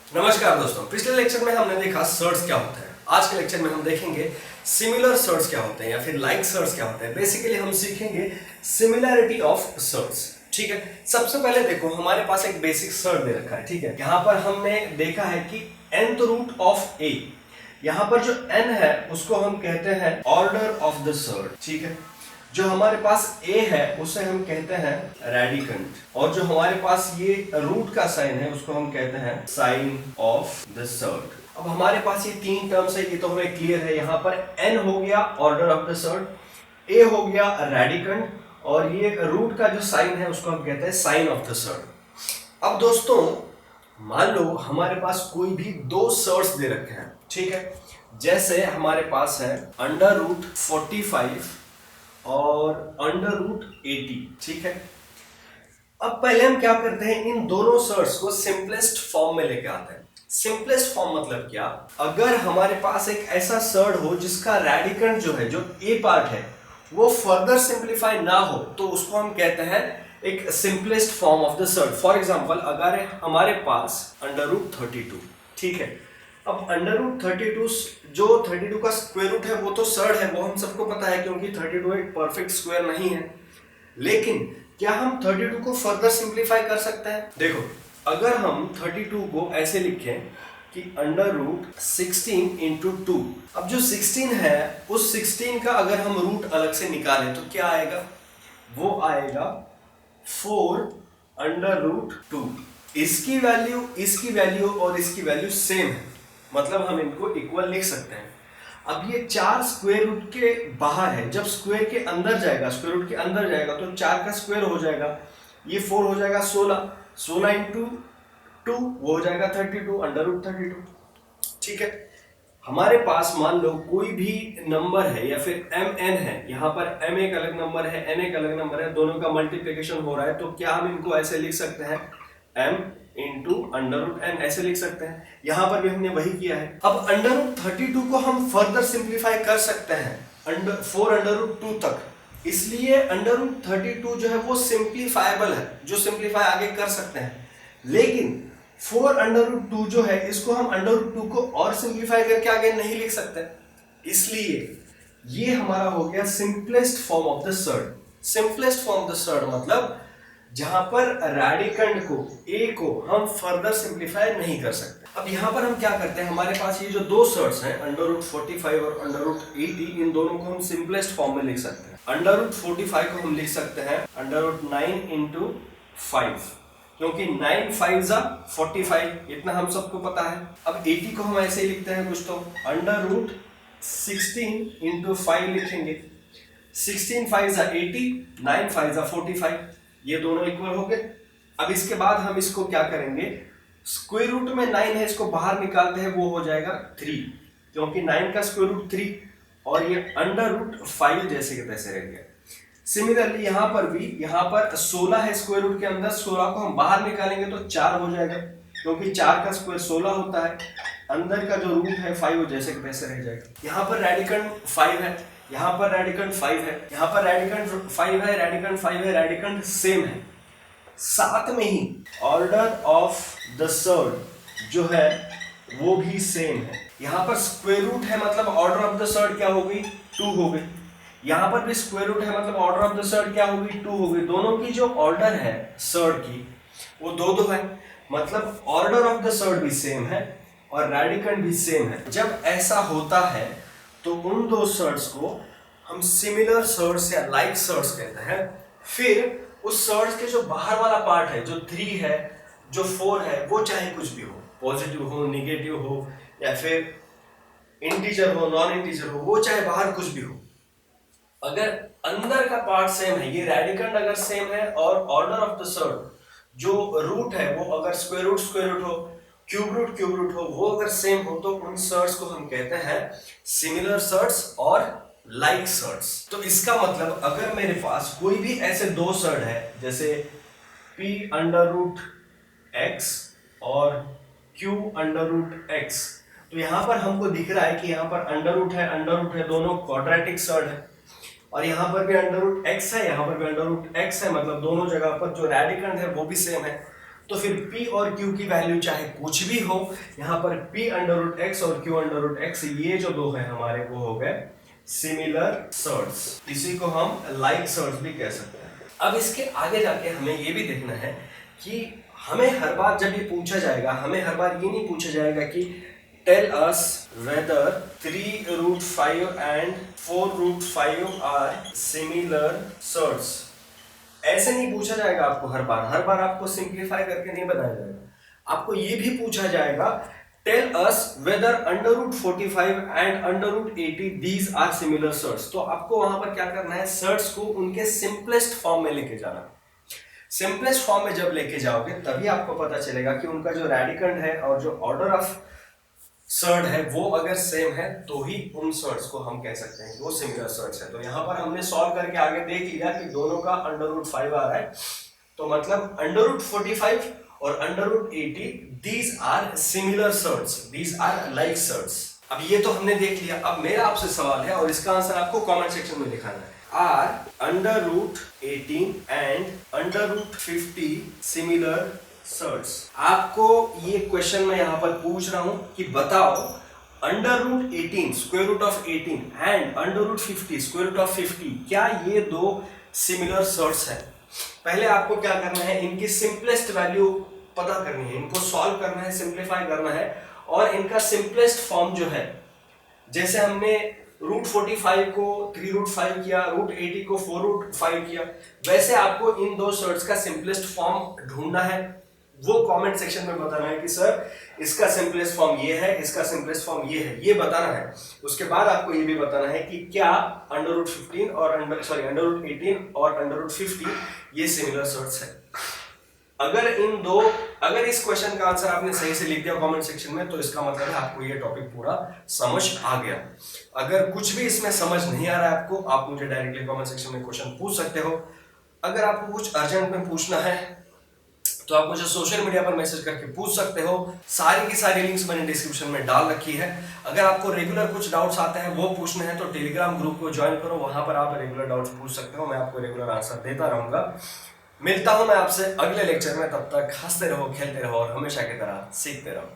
नमस्कार दोस्तों, पिछले लेक्चर में हमने देखा सर्ड्स क्या होता है। आज के लेक्चर में हम देखेंगे सिमिलर सर्ड्स क्या होते हैं या फिर लाइक सर्ड्स क्या होते हैं। बेसिकली हम सीखेंगे सिमिलैरिटी ऑफ सर्ड्स। ठीक है, सबसे पहले देखो हमारे पास एक बेसिक सर्ड दे रखा है। ठीक है, यहाँ पर हमने देखा है कि nth रूट ऑफ a, यहाँ पर जो n है उसको हम कहते हैं ऑर्डर ऑफ द सर्ड। ठीक है, जो हमारे पास a है उसे हम कहते हैं रेडिकंड, और जो हमारे पास ये रूट का साइन है उसको हम कहते हैं साइन ऑफ द सर्ड। अब हमारे पास ये तीन टर्म्स है, ये तो हमें क्लियर है। यहाँ पर n हो गया order of the surd, a हो गया रेडिकंड, और ये रूट का जो साइन है उसको हम कहते हैं साइन ऑफ द सर्ड। अब दोस्तों मान लो हमारे पास कोई भी दो सर्ड्स दे रखे हैं। ठीक है, जैसे हमारे पास है अंडर रूट 45 और अंडर रूट 80। ठीक है, अब पहले हम क्या करते हैं, इन दोनों सर्ड्स को सिंपलेस्ट फॉर्म में लेके आते हैं। सिंपलेस्ट फॉर्म मतलब क्या, अगर हमारे पास एक ऐसा सर्ड हो जिसका रेडिकंड जो है, जो ए पार्ट है, वो फर्दर सिंप्लीफाई ना हो, तो उसको हम कहते हैं एक simplest form of the surd. For example अगर हमारे पास अंडर रूट 32, ठीक है, अब अंडर रूट 32 जो 32 का स्क्वायर रूट है वो तो सर्ड है, वो हम सबको पता है क्योंकि 32 एक परफेक्ट स्क्वायर नहीं है। लेकिन क्या हम 32 को फर्दर सिंप्लीफाई कर सकते हैं? देखो अगर हम 32 को ऐसे लिखें कि अंडर रूट 16 इंटू 2, अब जो 16 है उस 16 का अगर हम रूट अलग से निकालें तो क्या आएगा, वो आएगा 4 अंडर रूट 2। इसकी वैल्यू और इसकी वैल्यू सेम है, मतलब हम इनको इक्वल लिख सकते हैं। अब ये 4 स्क्वायर रूट के बाहर है, जब स्क्वायर के अंदर जाएगा, स्क्वायर रूट के अंदर जाएगा तो 4 का स्क्वायर हो जाएगा, ये 4 हो जाएगा 16 इंटू 2 वो हो जाएगा 32 अंडर रूट 32। ठीक है, हमारे पास मान लो कोई भी नंबर है या फिर mn है, यहाँ पर m एक अलग नंबर है, n एक अलग नंबर है, दोनों का मल्टीप्लिकेशन हो रहा है, तो क्या हम इनको ऐसे लिख सकते हैं m into under root n, ऐसे लिख सकते हैं। यहाँ पर भी हमने वही किया है। अब अंडर रूट 32 को हम फर्दर सिंप्लीफाई कर सकते हैं 4 अंडर रूट 2 तक, इसलिए अंडर रूट 32 जो है वो सिंप्लीफाइबल है, जो सिंप्लीफाई आगे कर सकते हैं। लेकिन 4 अंडर रूट 2 जो है इसको हम अंडर रूट 2 को और सिंप्लीफाई करके आगे नहीं लिख सकते, इसलिए ये हमारा हो गया simplest form of the surd. Simplest form of the surd मतलब जहां पर रेडिकंड को a को हम फर्दर सिंप्लीफाई नहीं कर सकते। अब यहां पर हम क्या करते हैं, हमारे पास ये जो दो सर्ड्स हैं अंडर रूट 45 और अंडर रूट 80, इन दोनों को हम सिंपलेस्ट फॉर्म में लिख सकते हैं। अंडर रूट 45 को हम लिख सकते हैं अंडर रूट 9 इंटू 5, क्योंकि 9 5 45, इतना हम सबको पता है। अब 80 को हम ऐसे ही लिखते हैं कुछ, तो अंडर रूट 16 इंटू 5 लिखेंगे, 16 5 80, 9 5 45, ये दोनों इक्वल हो गए। अब इसके बाद हम इसको क्या करेंगे, स्क्वायर रूट में 9 है, इसको बाहर निकालते हैं, वो हो जाएगा 3, क्योंकि 9 का स्क्वायर रूट 3, और ये अंडर रूट 5 जैसे के तैसे रह गया। सिमिलरली यहाँ पर भी, यहाँ पर 16 है स्क्वायर रूट के अंदर, 16 को हम बाहर निकालेंगे तो 4 हो जाएगा, क्योंकि 4 का स्क्वायर 16 होता है, अंदर का जो रूट है 5 वो जैसे के तैसे रह जाएगा। यहाँ पर रेडिकंड 5 है, यहाँ पर रेडिकंड 5 है, यहाँ पर रेडिकंड 5 है, रेडिकंड 5 है, रेडिकंड सेम है। साथ में ही ऑर्डर ऑफ द सर्ड जो है वो भी सेम है। यहाँ पर स्क्वायर रूट है मतलब ऑर्डर ऑफ द सर्ड क्या हो गई, 2 हो गई। यहाँ पर भी स्क्वायर रूट है मतलब ऑर्डर ऑफ द सर्ड क्या होगी, 2 हो गई। दोनों की जो ऑर्डर है सर्ड की वो 2 है, मतलब ऑर्डर ऑफ द सर्ड भी सेम है और रेडिकंड भी सेम है। जब ऐसा होता है तो उन दो सर्ड्स को हम सिमिलर सर्ड्स या लाइक सर्ड्स कहते हैं। फिर उस सर्ड्स के जो बाहर वाला पार्ट है, जो 3 है, जो 4 है, वो चाहे कुछ भी हो, पॉजिटिव हो, नेगेटिव हो, या फिर इंटीजर हो, नॉन इंटीजर हो, वो चाहे बाहर कुछ भी हो, अगर अंदर का पार्ट सेम है, ये रेडिकंड अगर सेम है, और ऑर्डर ऑफ द सर्ड जो रूट है वो अगर स्क्वायर रूट हो, क्यूब रूट हो, वो अगर सेम हो, तो उन सर्ड्स को हम कहते हैं सिमिलर सर्ड्स और लाइक सर्ड्स। तो इसका मतलब अगर मेरे पास कोई भी ऐसे दो सर्ड है, जैसे p अंडर रूट x और q अंडर रूट x, तो यहां पर हमको दिख रहा है कि यहां पर अंडर रूट है, दोनों क्वाड्रेटिक सर्ड है, और यहाँ पर भी अंडर रूट x है, यहाँ पर भी अंडर रूट x है, मतलब दोनों जगह पर जो रेडिकंड है वो भी सेम है। तो फिर p और q की वैल्यू चाहे कुछ भी हो, यहाँ पर p अंडर रूट एक्स और q अंडर रूट एक्स, ये जो दो है हमारे वो हो गए सिमिलर सर्ट्स। इसी को हम लाइक सर्ट्स भी कह सकते हैं। अब इसके आगे जाके हमें ये भी देखना है कि हमें हर बार जब ये पूछा जाएगा, हमें हर बार ये नहीं पूछा जाएगा कि tell us whether 3 root 5 and 4 root 5 are similar surds. ऐसे नहीं पूछा जाएगा आपको हर बार आपको सिंप्लीफाई करके नहीं बताया जाएगा। आपको ये भी पूछा जाएगा tell us whether under root 45 and under root 80 these are similar surds. तो आपको वहां पर क्या करना है, सर्ट्स को उनके सिंपलेस्ट फॉर्म में लेके जाना। सिंपलेस्ट फॉर्म में जब लेके जाओगे तभी आपको पता चलेगा कि उनका जो रेडिकंड है और जो ऑर्डर ऑफ सर्ट है वो अगर सेम है तो ही उन सर्ट्स को हम कह सकते हैं कि वो सिमिलर सर्ट्स है। तो यहाँ पर हमने सॉल्व करके आगे देख लिया कि दोनों का अंडर रूट 5 आ रहा है, तो मतलब अंडर रूट 45 और under root 80 these are similar surds, these are like surds. अब ये तो हमने देख लिया। अब मेरा आपसे सवाल है और इसका आंसर आपको कमेंट सेक्शन में लिखाना है। Are under root 18 and under root 50 similar surds. आपको ये क्वेश्चन मैं यहां पर पूछ रहा हूं कि बताओ under root 18 square root of 18 and under root 50 square root of 50, क्या ये दो सिमिलर सर्ट्स है? पहले आपको क्या करना है, इनकी सिंपलेस्ट वैल्यू पता करनी है, इनको सॉल्व करना है, सिंप्लीफाई करना है और इनका सिंपलेस्ट फॉर्म जो है, जैसे हमने रूट 45 को 3 रूट 5 किया, रूट 80 को 4 रूट 5 किया, वैसे आपको इन दो सर्ट्स का सिंपलेस्ट फॉर्म ढूंढना है। वो कमेंट सेक्शन में बताना है कि सर इसका सिंपलेस्ट फॉर्म ये है, इसका सिंपलेस्ट फॉर्म ये है, ये बताना है। उसके बाद आपको ये भी बताना है कि क्या अंडर रूट 15 और अंडर रूट 18 और अंडर रूट 50 ये सिमिलर सर्ट्स है। अगर इस क्वेश्चन का आंसर आपने सही से लिख दिया कमेंट सेक्शन में, तो इसका मतलब है आपको ये टॉपिक पूरा समझ आ गया। अगर कुछ भी इसमें समझ नहीं आ रहा है आपको, आप मुझे डायरेक्टली कमेंट सेक्शन में क्वेश्चन पूछ सकते हो। अगर आपको कुछ अर्जेंट में पूछना है तो आप मुझे सोशल मीडिया पर मैसेज करके पूछ सकते हो। सारी की सारी लिंक्स मैंने डिस्क्रिप्शन में डाल रखी है। अगर आपको रेगुलर कुछ डाउट्स आते हैं वो पूछने हैं तो टेलीग्राम ग्रुप को ज्वाइन करो, वहां पर आप रेगुलर डाउट्स पूछ सकते हो, मैं आपको रेगुलर आंसर देता रहूंगा। मिलता हूं मैं आपसे अगले लेक्चर में, तब तक हंसते रहो, खेलते रहो और हमेशा की तरह सीखते रहो।